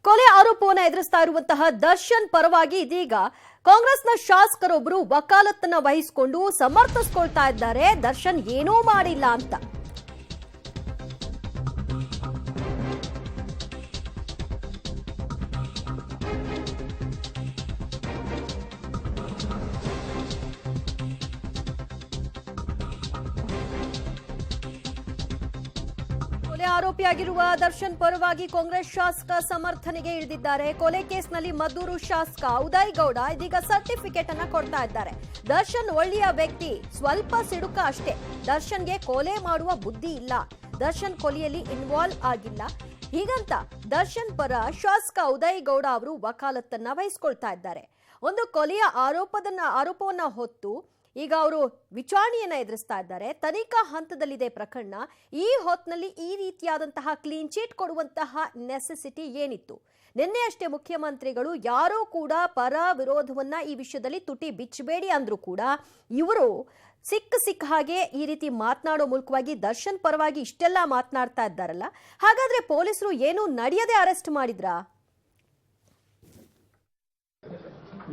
ಕೊಲೆ ಆರೋಪವನ್ನು ಎದುರಿಸ್ತಾ ಇರುವಂತಹ ದರ್ಶನ್ ಪರವಾಗಿ ಇದೀಗ ಕಾಂಗ್ರೆಸ್ನ ಶಾಸಕರೊಬ್ಬರು ವಕಾಲತ್ತನ್ನ ವಹಿಸಿಕೊಂಡು ಸಮರ್ಥಿಸಿಕೊಳ್ತಾ ಇದ್ದಾರೆ. ದರ್ಶನ್ ಏನೂ ಮಾಡಿಲ್ಲ ಅಂತ. ಕೊಲೆ ಆರೋಪಿಯಾಗಿರುವ ದರ್ಶನ್ ಪರವಾಗಿ ಕಾಂಗ್ರೆಸ್ ಶಾಸಕ ಸಮರ್ಥನೆಗೆ ಇಳಿದಿದ್ದಾರೆ. ಕೊಲೆ ಕೇಸ್ನಲ್ಲಿ ಮದ್ದೂರು ಶಾಸಕ ಉದಯ್ ಗೌಡ ಇದೀಗ ಸರ್ಟಿಫಿಕೇಟ್ ಅನ್ನ ಕೊಡ್ತಾ ಇದ್ದಾರೆ. ದರ್ಶನ್ ಒಳ್ಳೆಯ ವ್ಯಕ್ತಿ, ಸ್ವಲ್ಪ ಸಿಡುಕ ಅಷ್ಟೇ. ದರ್ಶನ್ಗೆ ಕೊಲೆ ಮಾಡುವ ಬುದ್ಧಿ ಇಲ್ಲ, ದರ್ಶನ್ ಕೊಲೆಯಲ್ಲಿ ಇನ್ವಾಲ್ವ್ ಆಗಿಲ್ಲ. ಹೀಗಂತ ದರ್ಶನ್ ಪರ ಶಾಸಕ ಉದಯ್ ಗೌಡ ಅವರು ವಕಾಲತ್ತನ್ನ ವಹಿಸಿಕೊಳ್ತಾ ಇದ್ದಾರೆ. ಒಂದು ಕೊಲೆಯ ಆರೋಪವನ್ನ ಹೊತ್ತು ಈಗ ಅವರು ವಿಚಾರಣೆಯನ್ನ ಎದುರಿಸ್ತಾ ಇದ್ದಾರೆ. ತನಿಖಾ ಹಂತದಲ್ಲಿದೆ ಪ್ರಕರಣ. ಈ ಹೊತ್ತಿನಲ್ಲಿ ಈ ರೀತಿಯಾದಂತಹ ಕ್ಲೀನ್ ಚೀಟ್ ಕೊಡುವಂತಹ ನೆಸೆಸಿಟಿ ಏನಿತ್ತು? ನಿನ್ನೆ ಅಷ್ಟೇ ಮುಖ್ಯಮಂತ್ರಿಗಳು ಯಾರೋ ಕೂಡ ಪರ ವಿರೋಧವನ್ನ ಈ ವಿಷಯದಲ್ಲಿ ತುಟಿ ಬಿಚ್ಚಬೇಡಿ ಅಂದ್ರೂ ಕೂಡ ಇವರು ಸಿಕ್ಕ ಹಾಗೆ ಈ ರೀತಿ ಮಾತನಾಡೋ ಮೂಲಕವಾಗಿ ದರ್ಶನ್ ಪರವಾಗಿ ಇಷ್ಟೆಲ್ಲ ಮಾತನಾಡ್ತಾ ಇದ್ದಾರಲ್ಲ, ಹಾಗಾದ್ರೆ ಪೊಲೀಸರು ಏನು ನಡೆಯದೆ ಅರೆಸ್ಟ್ ಮಾಡಿದ್ರಾ?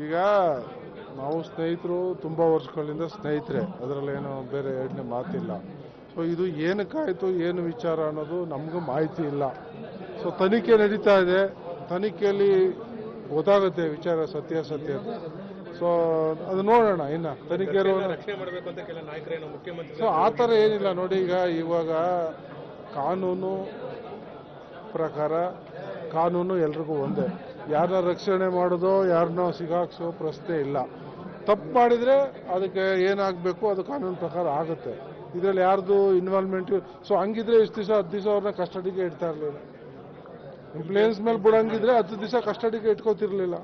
ಈಗ ನಾವು ಸ್ನೇಹಿತರು, ತುಂಬ ವರ್ಷಗಳಿಂದ ಸ್ನೇಹಿತರೆ, ಅದರಲ್ಲೇನು ಬೇರೆ ಎರಡನೇ ಮಾತಿಲ್ಲ. ಸೊ ಇದು ಏನಕ್ಕಾಯಿತು, ಏನು ವಿಚಾರ ಅನ್ನೋದು ನಮಗೂ ಮಾಹಿತಿ ಇಲ್ಲ. ಸೊ ತನಿಖೆ ನಡೀತಾ ಇದೆ, ತನಿಖೆಯಲ್ಲಿ ಗೊತ್ತಾಗುತ್ತೆ ವಿಚಾರ ಸತ್ಯಾಸತ್ಯ. ಸೊ ಅದು ನೋಡೋಣ, ಇನ್ನು ತನಿಖೆ ಸೊ ಆ ಥರ ಏನಿಲ್ಲ ನೋಡಿ. ಇವಾಗ ಕಾನೂನು ಪ್ರಕಾರ ಕಾನೂನು ಎಲ್ರಿಗೂ ಒಂದೇ. ಯಾರನ್ನ ರಕ್ಷಣೆ ಮಾಡೋದು, ಯಾರನ್ನ ಸಿಗಾಕ್ಸೋ ಪ್ರಶ್ನೆ ಇಲ್ಲ. ತಪ್ಪು ಮಾಡಿದರೆ ಅದಕ್ಕೆ ಏನಾಗಬೇಕು ಅದು ಕಾನೂನು ಪ್ರಕಾರ ಆಗುತ್ತೆ. ಇದರಲ್ಲಿ ಯಾರ್ದು ಇನ್ವಾಲ್ವ್ಮೆಂಟ್. ಸೊ ಹಂಗಿದ್ರೆ ಇಷ್ಟು ದಿವಸ 10 ದಿವಸ ಅವ್ರನ್ನ ಕಸ್ಟಡಿಗೆ ಇಡ್ತಾ ಇರಲಿಲ್ಲ. ಇಂಪ್ಲೂಯೆನ್ಸ್ ಮೇಲೆ ಬಿಡಂಗಿದ್ರೆ 10 ದಿವಸ ಕಸ್ಟಡಿಗೆ ಇಟ್ಕೋತಿರ್ಲಿಲ್ಲ.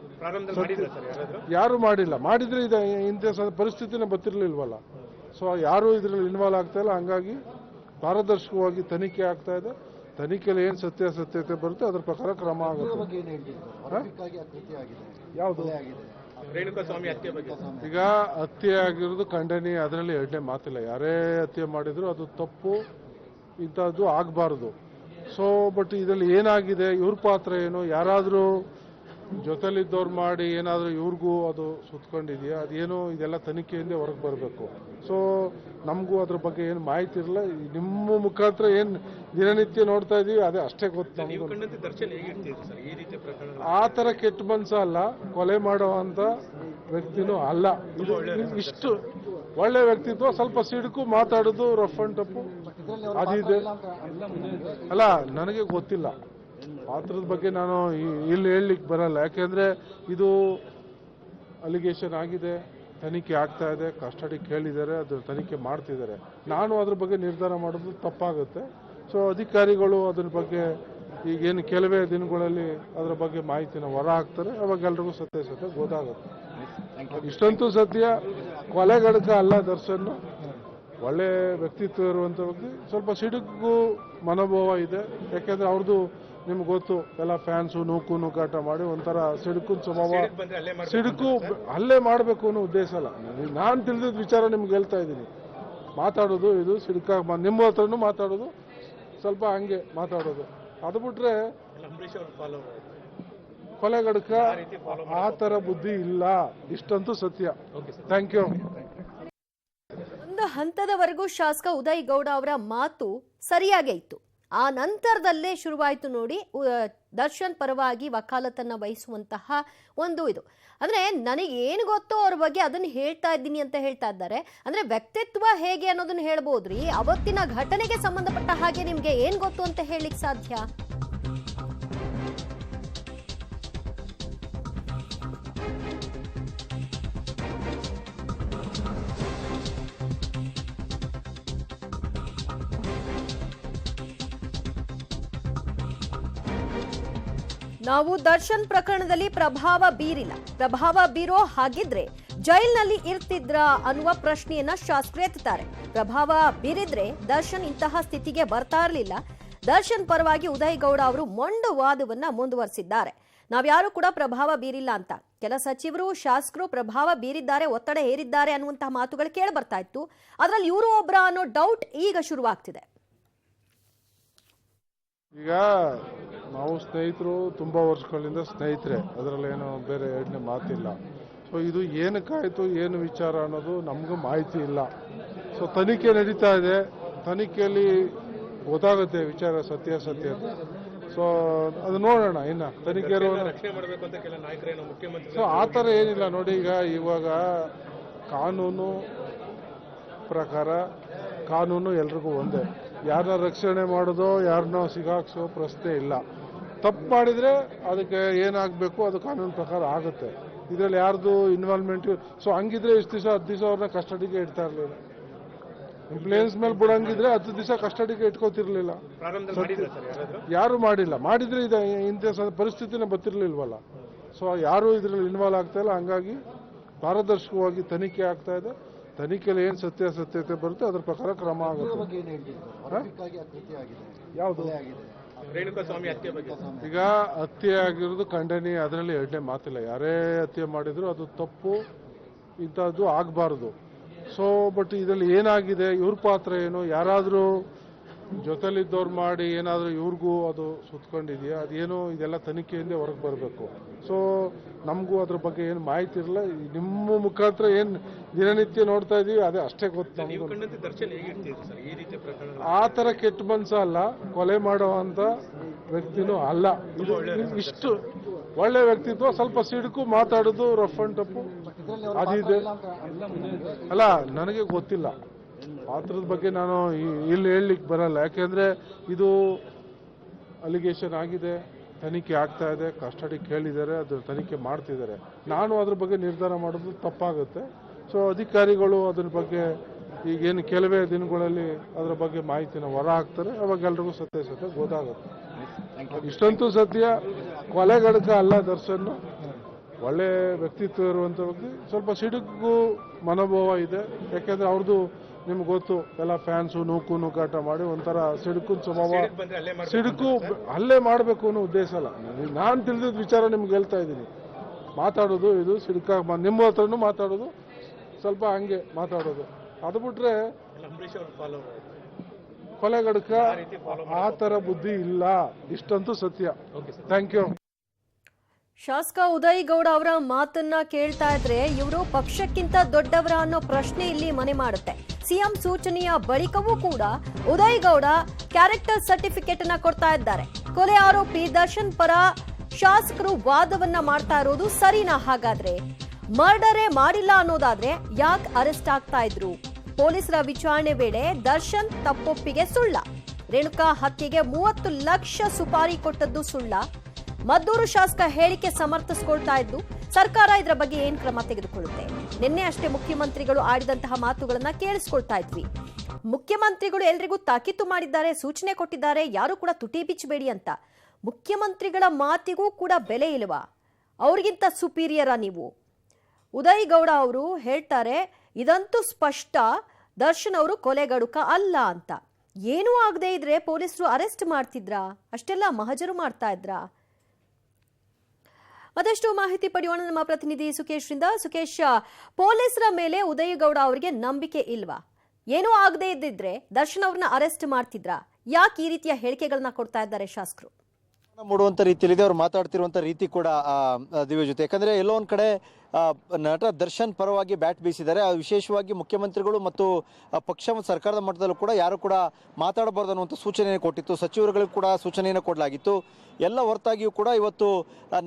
ಯಾರು ಮಾಡಿಲ್ಲ. ಮಾಡಿದ್ರೆ ಇದು ಇಂಥ ಪರಿಸ್ಥಿತಿನೇ ಬರ್ತಿರ್ಲಿಲ್ವಲ್ಲ. ಸೊ ಯಾರು ಇದರಲ್ಲಿ ಇನ್ವಾಲ್ವ್ ಆಗ್ತಾ ಇಲ್ಲ. ಹಂಗಾಗಿ ಪಾರದರ್ಶಕವಾಗಿ ತನಿಖೆ ಆಗ್ತಾ ಇದೆ. ತನಿಖೆಯಲ್ಲಿ ಏನು ಸತ್ಯಾಸತ್ಯತೆ ಬರುತ್ತೆ ಅದ್ರ ಪ್ರಕಾರ ಕ್ರಮ ಆಗುತ್ತೆ. ಯಾವುದು ಈಗ ಹತ್ಯೆ ಆಗಿರೋದು ಖಂಡನೀಯ, ಅದರಲ್ಲಿ ಎರಡನೇ ಮಾತಿಲ್ಲ. ಯಾರೇ ಹತ್ಯೆ ಮಾಡಿದ್ರು ಅದು ತಪ್ಪು, ಇಂಥದ್ದು ಆಗಬಾರ್ದು. ಸೊ ಬಟ್ ಇದರಲ್ಲಿ ಏನಾಗಿದೆ, ಇವ್ರ ಪಾತ್ರ ಏನು, ಯಾರಾದರೂ ಜೊತೆಲಿದ್ದವ್ರು ಮಾಡಿ ಏನಾದರೂ ಇವ್ರಿಗೂ ಅದು ಸುತ್ಕೊಂಡಿದೆಯಾ, ಅದೇನು, ಇದೆಲ್ಲ ತನಿಖೆಯಿಂದ ಹೊರಗೆ ಬರಬೇಕು. ಸೊ ನಮಗೂ ಅದ್ರ ಬಗ್ಗೆ ಏನು ಮಾಹಿತಿ ಇರಲ್ಲ. ನಿಮ್ಮ ಮುಖಾಂತರ ಏನು ದಿನನಿತ್ಯ ನೋಡ್ತಾ ಇದೀವಿ ಅದೇ ಅಷ್ಟೇ ಗೊತ್ತು. ಆ ಥರ ಕೆಟ್ಟ ಮನ್ಸ ಅಲ್ಲ, ಕೊಲೆ ಮಾಡುವಂಥ ವ್ಯಕ್ತಿನೂ ಅಲ್ಲ. ಇದು ಇಷ್ಟು ಒಳ್ಳೆ ವ್ಯಕ್ತಿತ್ವ, ಸ್ವಲ್ಪ ಸಿಡುಕು, ಮಾತಾಡೋದು, ರಫ್ ಅಂಡ್ ಟಪ್ಪು ಅದಿದೆ. ಅಲ್ಲ, ನನಗೆ ಗೊತ್ತಿಲ್ಲ ಪಾತ್ರದ ಬಗ್ಗೆ, ನಾನು ಇಲ್ಲಿ ಹೇಳಲಿಕ್ಕೆ ಬರಲ್ಲ. ಯಾಕೆಂದ್ರೆ ಇದು ಅಲಿಗೇಷನ್ ಆಗಿದೆ, ತನಿಖೆ ಆಗ್ತಾ ಇದೆ, ಕಸ್ಟಡಿ ಕೇಳಿದ್ದಾರೆ, ಅದ್ರ ತನಿಖೆ ಮಾಡ್ತಿದ್ದಾರೆ. ನಾನು ಅದ್ರ ಬಗ್ಗೆ ನಿರ್ಧಾರ ಮಾಡೋದು ತಪ್ಪಾಗುತ್ತೆ. ಸೊ ಅಧಿಕಾರಿಗಳು ಅದ್ರ ಬಗ್ಗೆ ಈಗೇನು ಕೆಲವೇ ದಿನಗಳಲ್ಲಿ ಅದರ ಬಗ್ಗೆ ಮಾಹಿತಿನ ಹೊರ ಹಾಕ್ತಾರೆ, ಅವಾಗ ಎಲ್ರಿಗೂ ಸತ್ಯಾಸತ್ಯ ಗೊತ್ತಾಗುತ್ತೆ. ಇಷ್ಟಂತೂ ಸತ್ಯ, ಕೊಲೆಗಡಕ ಅಲ್ಲ ದರ್ಶನ್. ಒಳ್ಳೆ ವ್ಯಕ್ತಿತ್ವ ಇರುವಂಥ ವ್ಯಕ್ತಿ. ಸ್ವಲ್ಪ ಸಿಡುಕು ಮನೋಭಾವ ಇದೆ. ಯಾಕೆಂದ್ರೆ ಅವ್ರದ್ದು ನಿಮ್ಗೆ ಗೊತ್ತು, ಎಲ್ಲ ಫ್ಯಾನ್ಸು ನೂಕಾಟ ಮಾಡಿ ಒಂಥರ ಸಿಡುಕು ಸ್ವಭಾವ. ಸಿಡುಕು ಅಲ್ಲೇ ಮಾಡಬೇಕು ಅನ್ನೋ ಉದ್ದೇಶ ಅಲ್ಲ. ನಾನು ತಿಳಿದಿದ್ದ ವಿಚಾರ ನಿಮ್ಗೆ ಹೇಳ್ತಾ ಇದ್ದೀನಿ. ಮಾತಾಡೋದು ಇದು ಸಿಡುಕ, ನಿಮ್ಮ ಹತ್ರನೂ ಮಾತಾಡೋದು ಸ್ವಲ್ಪ ಹಂಗೆ ಮಾತಾಡೋದು. ಅದು ಬಿಟ್ರೆ ಕೊಲೆಗಡಕ ಆ ಥರ ಬುದ್ಧಿ ಇಲ್ಲ. ಇಷ್ಟಂತೂ ಸತ್ಯ. Thank you. ಒಂದು ಹಂತದವರೆಗೂ ಶಾಸಕ ಉದಯ್ ಗೌಡ ಅವರ ಮಾತು ಸರಿಯಾಗೇ ಇತ್ತು. ಆ ನಂತರದಲ್ಲೇ ಶುರುವಾಯಿತು ನೋಡಿ ದರ್ಶನ್ ಪರವಾಗಿ ವಕಾಲತ್ತನ್ನ ವಹಿಸುವಂತಹ ಒಂದು ಇದು. ಅಂದ್ರೆ ನನಗೆ ಏನು ಗೊತ್ತೋ ಅವ್ರ ಬಗ್ಗೆ ಅದನ್ನ ಹೇಳ್ತಾ ಇದ್ದೀನಿ ಅಂತ ಹೇಳ್ತಾ ಇದ್ದಾರೆ. ಅಂದ್ರೆ ವ್ಯಕ್ತಿತ್ವ ಹೇಗೆ ಅನ್ನೋದನ್ನ ಹೇಳ್ಬೋದ್ರಿ, ಅವತ್ತಿನ ಘಟನೆಗೆ ಸಂಬಂಧಪಟ್ಟ ಹಾಗೆ ನಿಮ್ಗೆ ಏನ್ ಗೊತ್ತು ಅಂತ ಹೇಳಲಿಕ್ಕೆ ಸಾಧ್ಯ? ನಾವು ದರ್ಶನ್ ಪ್ರಕರಣದಲ್ಲಿ ಪ್ರಭಾವ ಬೀರಿಲ್ಲ. ಪ್ರಭಾವ ಬೀರೋ ಹಾಗಿದ್ರೆ ಜೈಲ್ನಲ್ಲಿ ಇರ್ತಿದ್ರ ಅನ್ನುವ ಪ್ರಶ್ನೆಯನ್ನ ಶಾಸಕರು ಎತ್ತುತ್ತಾರೆ. ಪ್ರಭಾವ ಬೀರಿದ್ರೆ ದರ್ಶನ್ ಇಂತಹ ಸ್ಥಿತಿಗೆ ಬರ್ತಾ ಇರಲಿಲ್ಲ. ದರ್ಶನ್ ಪರವಾಗಿ ಉದಯ್ ಗೌಡ ಅವರು ಮೊಂಡು ವಾದವನ್ನ ಮುಂದುವರಿಸಿದ್ದಾರೆ. ನಾವ್ಯಾರು ಕೂಡ ಪ್ರಭಾವ ಬೀರಿಲ್ಲ ಅಂತ. ಕೆಲ ಸಚಿವರು, ಶಾಸಕರು ಪ್ರಭಾವ ಬೀರಿದ್ದಾರೆ, ಒತ್ತಡ ಹೇರಿದ್ದಾರೆ ಅನ್ನುವಂತಹ ಮಾತುಗಳು ಕೇಳಿ ಬರ್ತಾ ಇತ್ತು. ಅದರಲ್ಲಿ ಇವರು ಒಬ್ರ ಅನ್ನೋ ಡೌಟ್ ಈಗ ಶುರುವಾಗ್ತಿದೆ. ಈಗ ನಾವು ಸ್ನೇಹಿತರು, ತುಂಬ ವರ್ಷಗಳಿಂದ ಸ್ನೇಹಿತರೆ, ಅದರಲ್ಲೇನು ಬೇರೆ ಎರಡನೇ ಮಾತಿಲ್ಲ. ಸೊ ಇದು ಏನಕ್ಕಾಯಿತು, ಏನು ವಿಚಾರ ಅನ್ನೋದು ನಮಗೂ ಮಾಹಿತಿ ಇಲ್ಲ. ಸೊ ತನಿಖೆ ನಡೀತಾ ಇದೆ, ತನಿಖೆಯಲ್ಲಿ ಗೊತ್ತಾಗುತ್ತೆ ವಿಚಾರ ಸತ್ಯಾಸತ್ಯ. ಸೊ ಅದು ನೋಡೋಣ, ಇನ್ನು ತನಿಖೆ ಸೊ ಆ ಥರ ಏನಿಲ್ಲ ನೋಡಿ. ಇವಾಗ ಕಾನೂನು ಪ್ರಕಾರ ಕಾನೂನು ಎಲ್ರಿಗೂ ಒಂದೇ. ಯಾರನ್ನ ರಕ್ಷಣೆ ಮಾಡೋದೋ ಯಾರನ್ನ ಸಿಗಾಕ್ಸೋ ಪ್ರಶ್ನೆ ಇಲ್ಲ. ತಪ್ಪು ಮಾಡಿದರೆ ಅದಕ್ಕೆ ಏನಾಗಬೇಕು ಅದು ಕಾನೂನು ಪ್ರಕಾರ ಆಗುತ್ತೆ. ಇದರಲ್ಲಿ ಯಾರ್ದು ಇನ್ವಾಲ್ವ್ಮೆಂಟ್. ಸೊ ಹಂಗಿದ್ರೆ ಇಷ್ಟು ದಿವಸ 10 ದಿವಸ ಅವ್ರನ್ನ ಕಸ್ಟಡಿಗೆ ಇಡ್ತಾ ಇರಲಿಲ್ಲ. ಇಂಪ್ಲೂಯೆನ್ಸ್ ಮೇಲೆ ಬಿಡಂಗಿದ್ರೆ 10 ದಿವಸ ಕಸ್ಟಡಿಗೆ ಇಟ್ಕೋತಿರ್ಲಿಲ್ಲ. ಯಾರು ಮಾಡಿಲ್ಲ. ಮಾಡಿದ್ರೆ ಇಂಥ ಪರಿಸ್ಥಿತಿನೇ ಬರ್ತಿರ್ಲಿಲ್ವಲ್ಲ. ಸೊ ಯಾರು ಇದರಲ್ಲಿ ಇನ್ವಾಲ್ವ್ ಆಗ್ತಾ ಇಲ್ಲ. ಹಂಗಾಗಿ ಪಾರದರ್ಶಕವಾಗಿ ತನಿಖೆ ಆಗ್ತಾ ಇದೆ. ತನಿಖೆಯಲ್ಲಿ ಏನು ಸತ್ಯಾಸತ್ಯತೆ ಬರುತ್ತೆ ಅದ್ರ ಪ್ರಕಾರ ಕ್ರಮ ಆಗುತ್ತೆ. ಯಾವುದು ಈಗ ಹತ್ಯೆ ಆಗಿರೋದು ಖಂಡನೀಯ, ಅದರಲ್ಲಿ ಎರಡನೇ ಮಾತಿಲ್ಲ. ಯಾರೇ ಹತ್ಯೆ ಮಾಡಿದ್ರು ಅದು ತಪ್ಪು, ಇಂಥದ್ದು ಆಗಬಾರ್ದು. ಸೊ ಬಟ್ ಇದರಲ್ಲಿ ಏನಾಗಿದೆ, ಇವ್ರ ಪಾತ್ರ ಏನು, ಯಾರಾದರೂ ಜೊತೆಲಿದ್ದವ್ರು ಮಾಡಿ ಏನಾದರೂ ಇವ್ರಿಗೂ ಅದು ಸುತ್ಕೊಂಡಿದೆಯಾ, ಅದೇನು ಇದೆಲ್ಲ ತನಿಖೆಯಿಂದ ಹೊರಗೆ ಬರಬೇಕು. ಸೊ ನಮಗೂ ಅದ್ರ ಬಗ್ಗೆ ಏನು ಮಾಹಿತಿ ಇರಲ್ಲ. ನಿಮ್ಮ ಮುಖಾಂತರ ಏನು ದಿನನಿತ್ಯ ನೋಡ್ತಾ ಇದೀವಿ ಅದೇ ಅಷ್ಟೇ ಗೊತ್ತು ನಮಗೂ. ಆ ಥರ ಕೆಟ್ಟ ಮನ್ಸ ಅಲ್ಲ, ಕೊಲೆ ಮಾಡುವಂಥ ವ್ಯಕ್ತಿನೂ ಅಲ್ಲ. ಇದು ಇಷ್ಟು ಒಳ್ಳೆ ವ್ಯಕ್ತಿತ್ವ. ಸ್ವಲ್ಪ ಸಿಡುಕು, ಮಾತಾಡೋದು, ರಫ್ ಅಂಡ್ ಟಪ್ಪು ಅದಿದೆ. ಅಲ್ಲ, ನನಗೆ ಗೊತ್ತಿಲ್ಲ ಪಾತ್ರದ ಬಗ್ಗೆ, ನಾನು ಇಲ್ಲಿ ಹೇಳಲಿಕ್ಕೆ ಬರಲ್ಲ. ಯಾಕೆಂದ್ರೆ ಇದು ಅಲಿಗೇಷನ್ ಆಗಿದೆ, ತನಿಖೆ ಆಗ್ತಾ ಇದೆ, ಕಸ್ಟಡಿ ಕೇಳಿದ್ದಾರೆ, ಅದ್ರ ತನಿಖೆ ಮಾಡ್ತಿದ್ದಾರೆ. ನಾನು ಅದ್ರ ಬಗ್ಗೆ ನಿರ್ಧಾರ ಮಾಡೋದು ತಪ್ಪಾಗುತ್ತೆ. ಸೊ ಅಧಿಕಾರಿಗಳು ಅದ್ರ ಬಗ್ಗೆ ಈಗೇನು ಕೆಲವೇ ದಿನಗಳಲ್ಲಿ ಅದರ ಬಗ್ಗೆ ಮಾಹಿತಿನ ಹೊರ ಹಾಕ್ತಾರೆ, ಅವಾಗ ಎಲ್ರಿಗೂ ಸತ್ಯಾಸತ್ಯ ಗೊತ್ತಾಗುತ್ತೆ. ಇಷ್ಟಂತೂ ಸತ್ಯ, ಕೊಲೆಗಡಕ ಅಲ್ಲ ದರ್ಶನ್. ಒಳ್ಳೆ ವ್ಯಕ್ತಿತ್ವ ಇರುವಂಥ ವ್ಯಕ್ತಿ. ಸ್ವಲ್ಪ ಸಿಡುಕು ಮನೋಭಾವ ಇದೆ. ಯಾಕೆಂದ್ರೆ ಅವ್ರದ್ದು ನಿಮ್ಗೆ ಗೊತ್ತು, ಎಲ್ಲ ಫ್ಯಾನ್ಸು ನೂಕಾಟ ಮಾಡಿ ಒಂಥರ ಸಿಡುಕು ಸ್ವಭಾವ. ಸಿಡುಕು ಅಲ್ಲೇ ಮಾಡಬೇಕು ಅನ್ನೋ ಉದ್ದೇಶ ಅಲ್ಲ. ನಾನು ತಿಳಿದಿದ್ದ ವಿಚಾರ ನಿಮ್ಗೆ ಹೇಳ್ತಾ ಇದ್ದೀನಿ. ಮಾತಾಡೋದು ಇದು ಸಿಡುಕ, ನಿಮ್ಮ ಹತ್ರನೂ ಮಾತಾಡೋದು ಸ್ವಲ್ಪ ಹಂಗೆ ಮಾತಾಡೋದು. ಅದು ಬಿಟ್ರೆ ಕೊಲೆಗಡಕ ಆ ಥರ ಬುದ್ಧಿ ಇಲ್ಲ. ಇಷ್ಟಂತೂ ಸತ್ಯ. Thank you. ಶಾಸಕ ಉದಯ್ ಗೌಡ ಅವರ ಮಾತನ್ನ ಕೇಳ್ತಾ ಇದ್ರೆ ಇವರು ಪಕ್ಷಕ್ಕಿಂತ ದೊಡ್ಡವರ ಅನ್ನೋ ಪ್ರಶ್ನೆ ಇಲ್ಲಿ ಮನೆ ಮಾಡುತ್ತೆ. ಸಿಎಂ ಸೂಚನೆಯ ಬಳಿಕವೂ ಕೂಡ ಉದಯ್ ಗೌಡ ಕ್ಯಾರೆಕ್ಟರ್ ಸರ್ಟಿಫಿಕೇಟ್ ಅನ್ನ ಕೊಡ್ತಾ ಇದ್ದಾರೆ. ಕೊಲೆ ಆರೋಪಿ ದರ್ಶನ್ ಪರ ಶಾಸಕರು ವಾದವನ್ನ ಮಾಡ್ತಾ ಇರೋದು ಸರಿನಾ? ಹಾಗಾದ್ರೆ ಮರ್ಡರೇ ಮಾಡಿಲ್ಲ ಅನ್ನೋದಾದ್ರೆ ಯಾಕೆ ಅರೆಸ್ಟ್ ಆಗ್ತಾ ಇದ್ರು? ಪೊಲೀಸರ ವಿಚಾರಣೆ ವೇಳೆ ದರ್ಶನ್ ತಪ್ಪೊಪ್ಪಿಗೆ ಸುಳ್ಳ? ರೇಣುಕಾ ಹತ್ಯೆಗೆ 30 ಲಕ್ಷ ಸುಪಾರಿ ಕೊಟ್ಟದ್ದು ಸುಳ್ಳ? ಮದ್ದೂರು ಶಾಸಕ ಹೇಳಿಕೆ ಸಮರ್ಥಿಸಿಕೊಳ್ತಾ ಇದ್ದು ಸರ್ಕಾರ ಇದರ ಬಗ್ಗೆ ಏನ್ ಕ್ರಮ ತೆಗೆದುಕೊಳ್ಳುತ್ತೆ? ನಿನ್ನೆ ಅಷ್ಟೇ ಮುಖ್ಯಮಂತ್ರಿಗಳು ಆಡಿದಂತಹ ಮಾತುಗಳನ್ನ ಕೇಳಿಸ್ಕೊಳ್ತಾ ಇದ್ವಿ. ಮುಖ್ಯಮಂತ್ರಿಗಳು ಎಲ್ರಿಗೂ ತಾಕೀತು ಮಾಡಿದ್ದಾರೆ, ಸೂಚನೆ ಕೊಟ್ಟಿದ್ದಾರೆ, ಯಾರು ಕೂಡ ತುಟಿ ಬಿಚ್ಚಬೇಡಿ ಅಂತ. ಮುಖ್ಯಮಂತ್ರಿಗಳ ಮಾತಿಗೂ ಕೂಡ ಬೆಲೆ ಇಲ್ವಾ? ಅವ್ರಿಗಿಂತ ಸುಪೀರಿಯರಾ ನೀವು? ಉದಯ್ ಗೌಡ ಅವರು ಹೇಳ್ತಾರೆ, ಇದಂತೂ ಸ್ಪಷ್ಟ, ದರ್ಶನ್ ಅವರು ಕೊಲೆಗಡುಕ ಅಲ್ಲ ಅಂತ. ಏನೂ ಆಗದೆ ಇದ್ರೆ ಪೊಲೀಸರು ಅರೆಸ್ಟ್ ಮಾಡ್ತಿದ್ರಾ? ಅಷ್ಟೆಲ್ಲ ಮಹಜರು ಮಾಡ್ತಾ ಇದ್ರಾ? ಮತ್ತಷ್ಟು ಮಾಹಿತಿ ಪಡೆಯೋಣ ನಮ್ಮ ಪ್ರತಿನಿಧಿ ಸುಕೇಶ್ ರಿಂದ. ಸುಕೇಶ್, ಪೊಲೀಸರ ಮೇಲೆ ಉದಯ್ ಗೌಡ ಅವರಿಗೆ ನಂಬಿಕೆ ಇಲ್ವಾ? ಏನೂ ಆಗದೆ ಇದ್ದಿದ್ರೆ ದರ್ಶನ್ ಅವ್ರನ್ನ ಅರೆಸ್ಟ್ ಮಾಡ್ತಿದ್ರಾ? ಯಾಕೆ ಈ ರೀತಿಯ ಹೇಳಿಕೆಗಳನ್ನ ಕೊಡ್ತಾ ಇದ್ದಾರೆ ಶಾಸಕರು? ಮೂಡುವಂತ ರೀತಿಯಲ್ಲಿದೆ ಅವ್ರು ಮಾತಾಡ್ತಿರುವಂತ ರೀತಿ ಕೂಡ ದಿವ್ಯ ಜೊತೆ. ಯಾಕಂದ್ರೆ ಎಲ್ಲೋ ಒಂದ್ ಕಡೆ ನಟ ದರ್ಶನ್ ಪರವಾಗಿ ಬ್ಯಾಟ್ ಬೀಸಿದ್ದಾರೆ. ವಿಶೇಷವಾಗಿ ಮುಖ್ಯಮಂತ್ರಿಗಳು ಮತ್ತು ಪಕ್ಷ ಮತ್ತು ಸರ್ಕಾರದ ಮಟ್ಟದಲ್ಲೂ ಕೂಡ ಯಾರು ಕೂಡ ಮಾತಾಡಬಾರ್ದು ಅನ್ನುವಂಥ ಸೂಚನೆಯನ್ನು ಕೊಟ್ಟಿತ್ತು. ಸಚಿವರುಗಳಿಗೂ ಕೂಡ ಸೂಚನೆಯನ್ನು ಕೊಡಲಾಗಿತ್ತು. ಎಲ್ಲ ಹೊರತಾಗಿಯೂ ಕೂಡ ಇವತ್ತು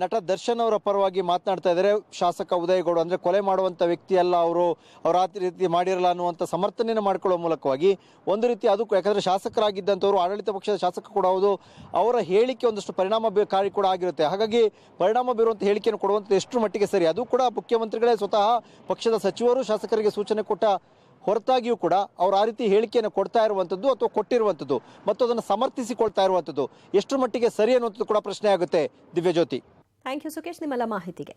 ನಟ ದರ್ಶನ್ ಅವರ ಪರವಾಗಿ ಮಾತನಾಡ್ತಾ ಇದ್ದಾರೆ ಶಾಸಕ ಉದಯ್ ಗೌಡ. ಅಂದರೆ ಕೊಲೆ ಮಾಡುವಂಥ ವ್ಯಕ್ತಿ ಅಲ್ಲ ಅವರು, ಅವ್ರು ಆ ರೀತಿ ಮಾಡಿರಲ್ಲ ಅನ್ನುವಂಥ ಸಮರ್ಥನೆಯನ್ನು ಮಾಡಿಕೊಳ್ಳುವ ಮೂಲಕವಾಗಿ ಒಂದು ರೀತಿ ಅದಕ್ಕೂ, ಯಾಕಂದರೆ ಶಾಸಕರಾಗಿದ್ದಂಥವ್ರು, ಆಡಳಿತ ಪಕ್ಷದ ಶಾಸಕ ಕೂಡ ಹೌದು, ಅವರ ಹೇಳಿಕೆ ಒಂದಷ್ಟು ಪರಿಣಾಮಕಾರಿ ಕೂಡ ಆಗಿರುತ್ತೆ. ಹಾಗಾಗಿ ಪರಿಣಾಮ ಬೀರುವಂಥ ಹೇಳಿಕೆಯನ್ನು ಕೊಡುವಂಥದ್ದು ಎಷ್ಟು ಮಟ್ಟಿಗೆ ಸರಿ, ಅದು ಕೂಡ ಮುಖ್ಯಮಂತ್ರಿಗಳೇ ಸ್ವತಃ ಪಕ್ಷದ ಸಚಿವರು ಶಾಸಕರಿಗೆ ಸೂಚನೆ ಕೊಟ್ಟ ಹೊರತಾಗಿಯೂ ಕೂಡ ಅವರು ಆ ರೀತಿ ಹೇಳಿಕೆಯನ್ನು ಕೊಡ್ತಾ ಇರುವಂಥದ್ದು ಅಥವಾ ಕೊಟ್ಟಿರುವಂಥದ್ದು ಮತ್ತು ಅದನ್ನು ಸಮರ್ಥಿಸಿಕೊಳ್ತಾ ಇರುವಂಥದ್ದು ಎಷ್ಟು ಮಟ್ಟಿಗೆ ಸರಿ ಅನ್ನುವಂಥದ್ದು ಕೂಡ ಪ್ರಶ್ನೆ ಆಗುತ್ತೆ. ದಿವ್ಯಜ್ಯೋತಿ, ಥ್ಯಾಂಕ್ ಯು ಸುಕೇಶ್ ನಿಮ್ಮೆಲ್ಲ ಮಾಹಿತಿಗೆ.